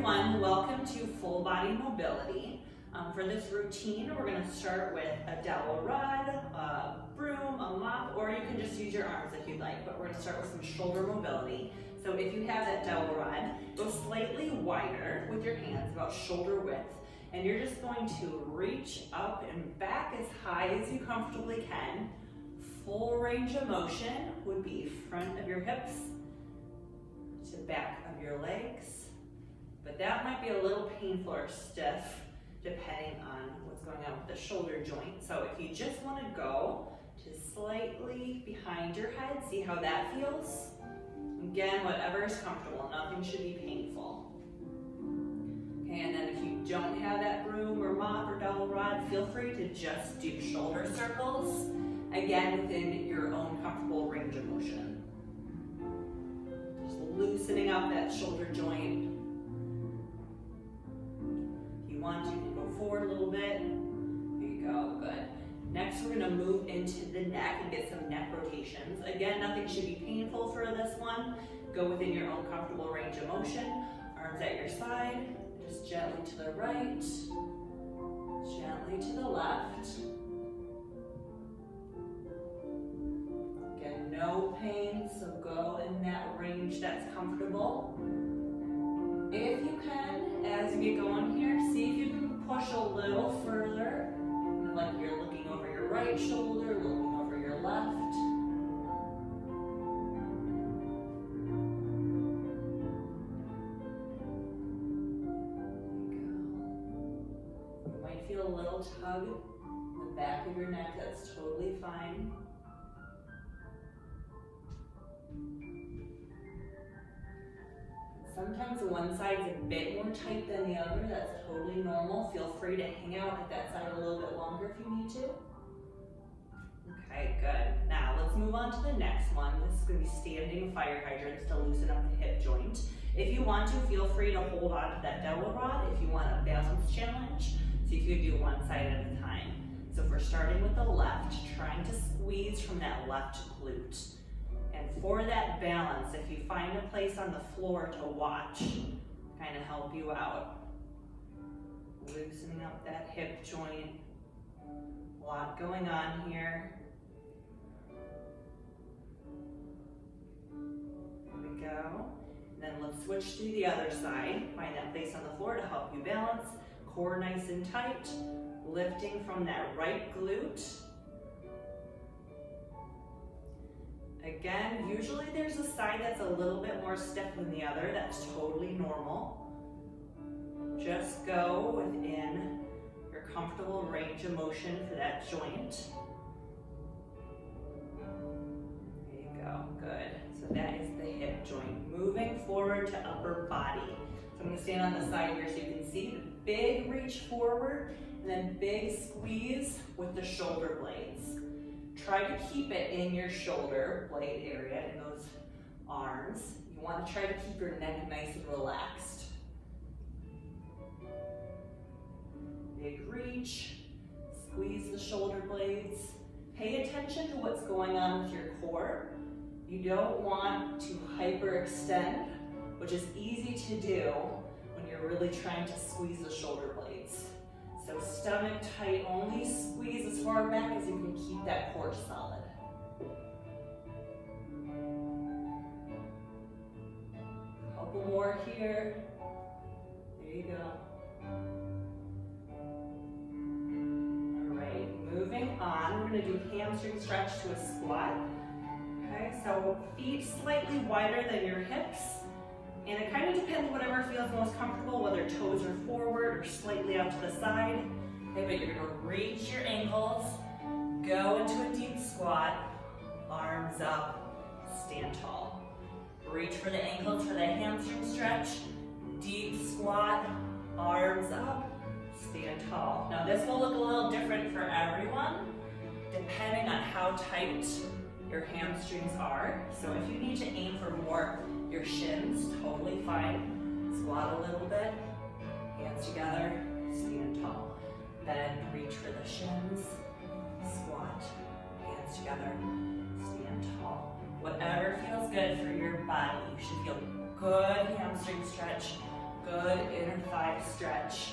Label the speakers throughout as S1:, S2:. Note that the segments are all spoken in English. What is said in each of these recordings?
S1: everyone, welcome to Full Body Mobility. For this routine, we're going to start with a dowel rod, a broom, a mop, or you can just use your arms if you'd like, but we're going to start with some shoulder mobility. So if you have that dowel rod, go slightly wider with your hands, about shoulder width, and you're just going to reach up and back as high as you comfortably can. Full range of motion would be front of your hips to back of your legs, but that might be a little painful or stiff depending on what's going on with the shoulder joint. So if you just want to go to slightly behind your head, see how that feels. Again, whatever is comfortable, nothing should be painful. Okay, and then if you don't have that broom or mop or dowel rod, feel free to just do shoulder circles, again within your own comfortable range of motion. Just loosening up that shoulder joint. If you want to, you can go forward a little bit. There you go, good. Next, we're gonna move into the neck and get some neck rotations. Again, nothing should be painful for this one. Go within your own comfortable range of motion. Arms at your side, just gently to the right, gently to the left. Again, no pain, so go in that range that's comfortable. If you can, as you get going here, see if you can push a little further, like you're looking over your right shoulder, looking over your left. You might feel a little tug in the back of your neck, that's totally fine. Sometimes one side's a bit more tight than the other, that's totally normal. Feel free to hang out at that side a little bit longer if you need to. Okay, good. Now let's move on to the next one. This is going to be standing fire hydrants to loosen up the hip joint. If you want to, feel free to hold on to that dowel rod if you want a balance challenge. So you could do one side at a time. So if we're starting with the left, trying to squeeze from that left glute. And for that balance, if you find a place on the floor to watch, kind of help you out. Loosening up that hip joint. A lot going on here. There we go. And then let's switch to the other side. Find that place on the floor to help you balance. Core nice and tight. Lifting from that right glute. Again, usually there's a side that's a little bit more stiff than the other. That's totally normal. Just go within your comfortable range of motion for that joint. There you go, good. So that is the hip joint. Moving forward to upper body. So I'm going to stand on the side here so you can see the big reach forward and then big squeeze with the shoulder blades. Try to keep it in your shoulder blade area, in those arms. You want to try to keep your neck nice and relaxed. Big reach, squeeze the shoulder blades. Pay attention to what's going on with your core. You don't want to hyperextend, which is easy to do when you're really trying to squeeze the shoulder blades. So stomach tight, only squeeze as far back as you can keep that core solid. Couple more here. There you go. All right, moving on. We're gonna do hamstring stretch to a squat. Okay, so feet slightly wider than your hips. And it kind of depends whatever feels most comfortable, whether toes are forward or slightly out to the side. Okay, but you're gonna reach your ankles, go into a deep squat, arms up, stand tall. Reach for the ankles for the hamstring stretch, deep squat, arms up, stand tall. Now this will look a little different for everyone, depending on how tight your hamstrings are. So if you need to aim for more your shins, totally fine. Squat a little bit, hands together, stand tall. Bend, reach for the shins, squat, hands together, stand tall. Whatever feels good for your body. You should feel good hamstring stretch, good inner thigh stretch.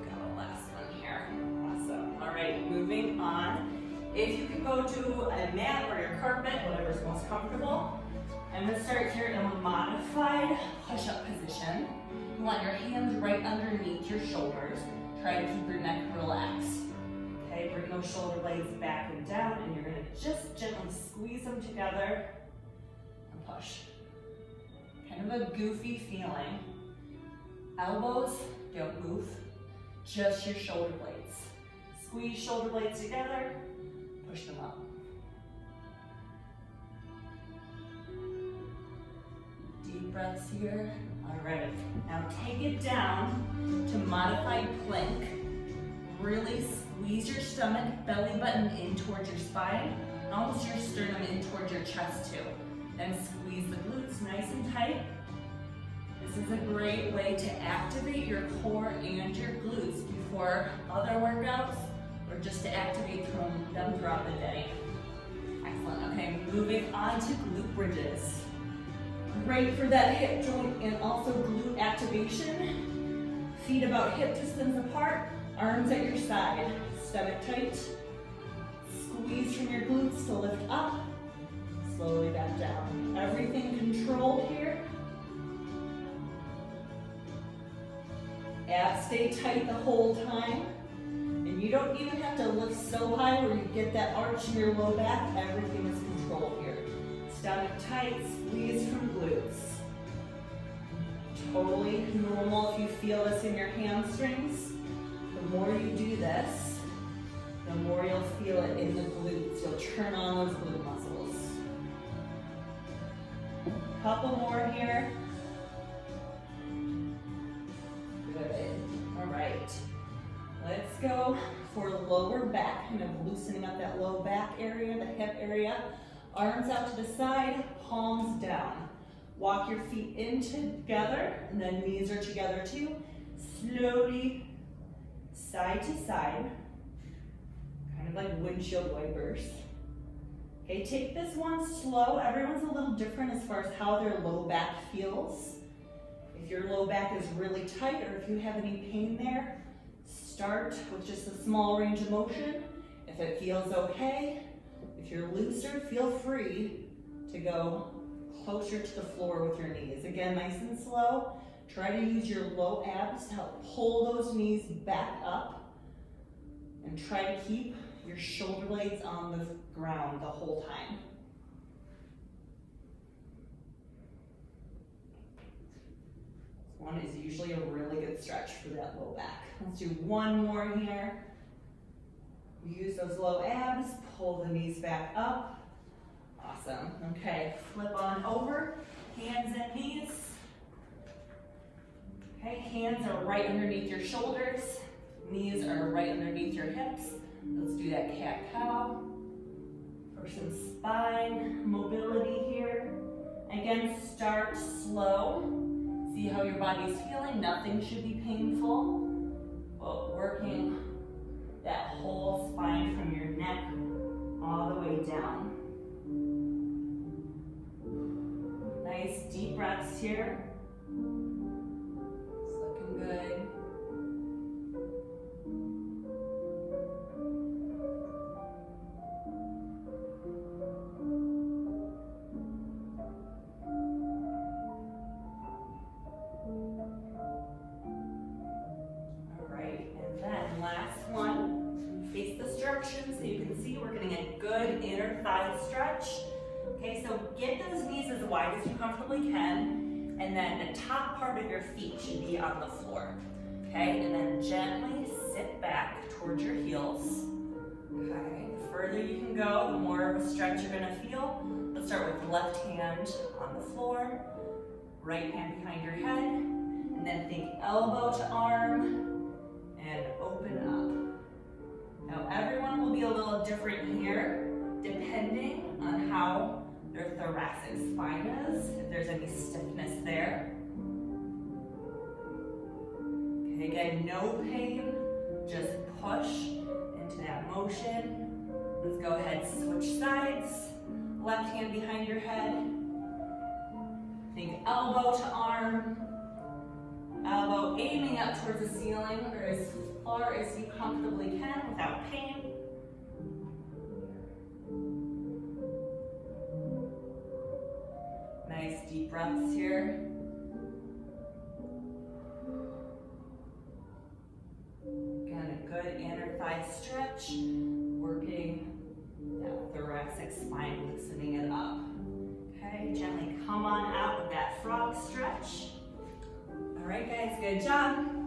S1: Got a last one here. Awesome. All right, moving on. If you can go to a mat or your carpet, whatever's most comfortable. I'm gonna start here in a modified push-up position. You want your hands right underneath your shoulders. Try to keep your neck relaxed. Okay, bring those shoulder blades back and down, and you're gonna just gently squeeze them together and push. Kind of a goofy feeling. Elbows, don't move, just your shoulder blades. Squeeze shoulder blades together, push them up. Deep breaths here. All right, now take it down to modified plank. Really squeeze your stomach, belly button in towards your spine, and almost your sternum in towards your chest too. Then squeeze the glutes nice and tight. This is a great way to activate your core and your glutes before other workouts, or just to activate them throughout the day. Excellent, okay, moving on to glute bridges. Great for that hip joint and also glute activation. Feet about hip distance apart, arms at your side. Stomach tight. Squeeze from your glutes to lift up. Slowly back down. Everything controlled here. Abs stay tight the whole time. And you don't even have to lift so high where you get that arch in your low back. Everything is controlled here. Stomach tight, squeeze from glutes. Totally normal if you feel this in your hamstrings. The more you do this, the more you'll feel it in the glutes. You'll turn on those glute muscles. Couple more here. Good. All right. Let's go for lower back, kind of loosening up that low back area, the hip area. Arms out to the side, palms down. Walk your feet in together, and then knees are together too. Slowly, side to side, kind of like windshield wipers. Okay, take this one slow. Everyone's a little different as far as how their low back feels. If your low back is really tight, or if you have any pain there, start with just a small range of motion. If it feels okay, if you're looser, feel free to go closer to the floor with your knees. Again, nice and slow. Try to use your low abs to help pull those knees back up, and try to keep your shoulder blades on the ground the whole time. This one is usually a really good stretch for that low back. Let's do one more here. Use those low abs, pull the knees back up. Awesome. Okay, flip on over, hands and knees. Okay, hands are right underneath your shoulders. Knees are right underneath your hips. Let's do that cat-cow. For some spine mobility here. Again, start slow. See how your body's feeling. Nothing should be painful, but working that whole spine from your neck all the way down. Nice deep breaths here. It's looking good. All right, and then last one. Face the direction so you can see we're getting a good inner thigh stretch. Okay, so get those knees as wide as you comfortably can, and then the top part of your feet should be on the floor. Okay, and then gently sit back towards your heels. Okay, the further you can go, the more of a stretch you're gonna feel. Let's start with the left hand on the floor, right hand behind your head, and then think elbow to arm, and open up. Now everyone will be a little different here, depending on how their thoracic spine is, if there's any stiffness there. Okay, again, no pain, just push into that motion. Let's go ahead, switch sides. Left hand behind your head, Think elbow to arm, elbow aiming up towards the ceiling or as far as you comfortably can without pain. Nice deep breaths here. Again, a good inner thigh stretch, working that thoracic spine, loosening it up. Okay, gently come on out of that frog stretch. All right, guys, good job.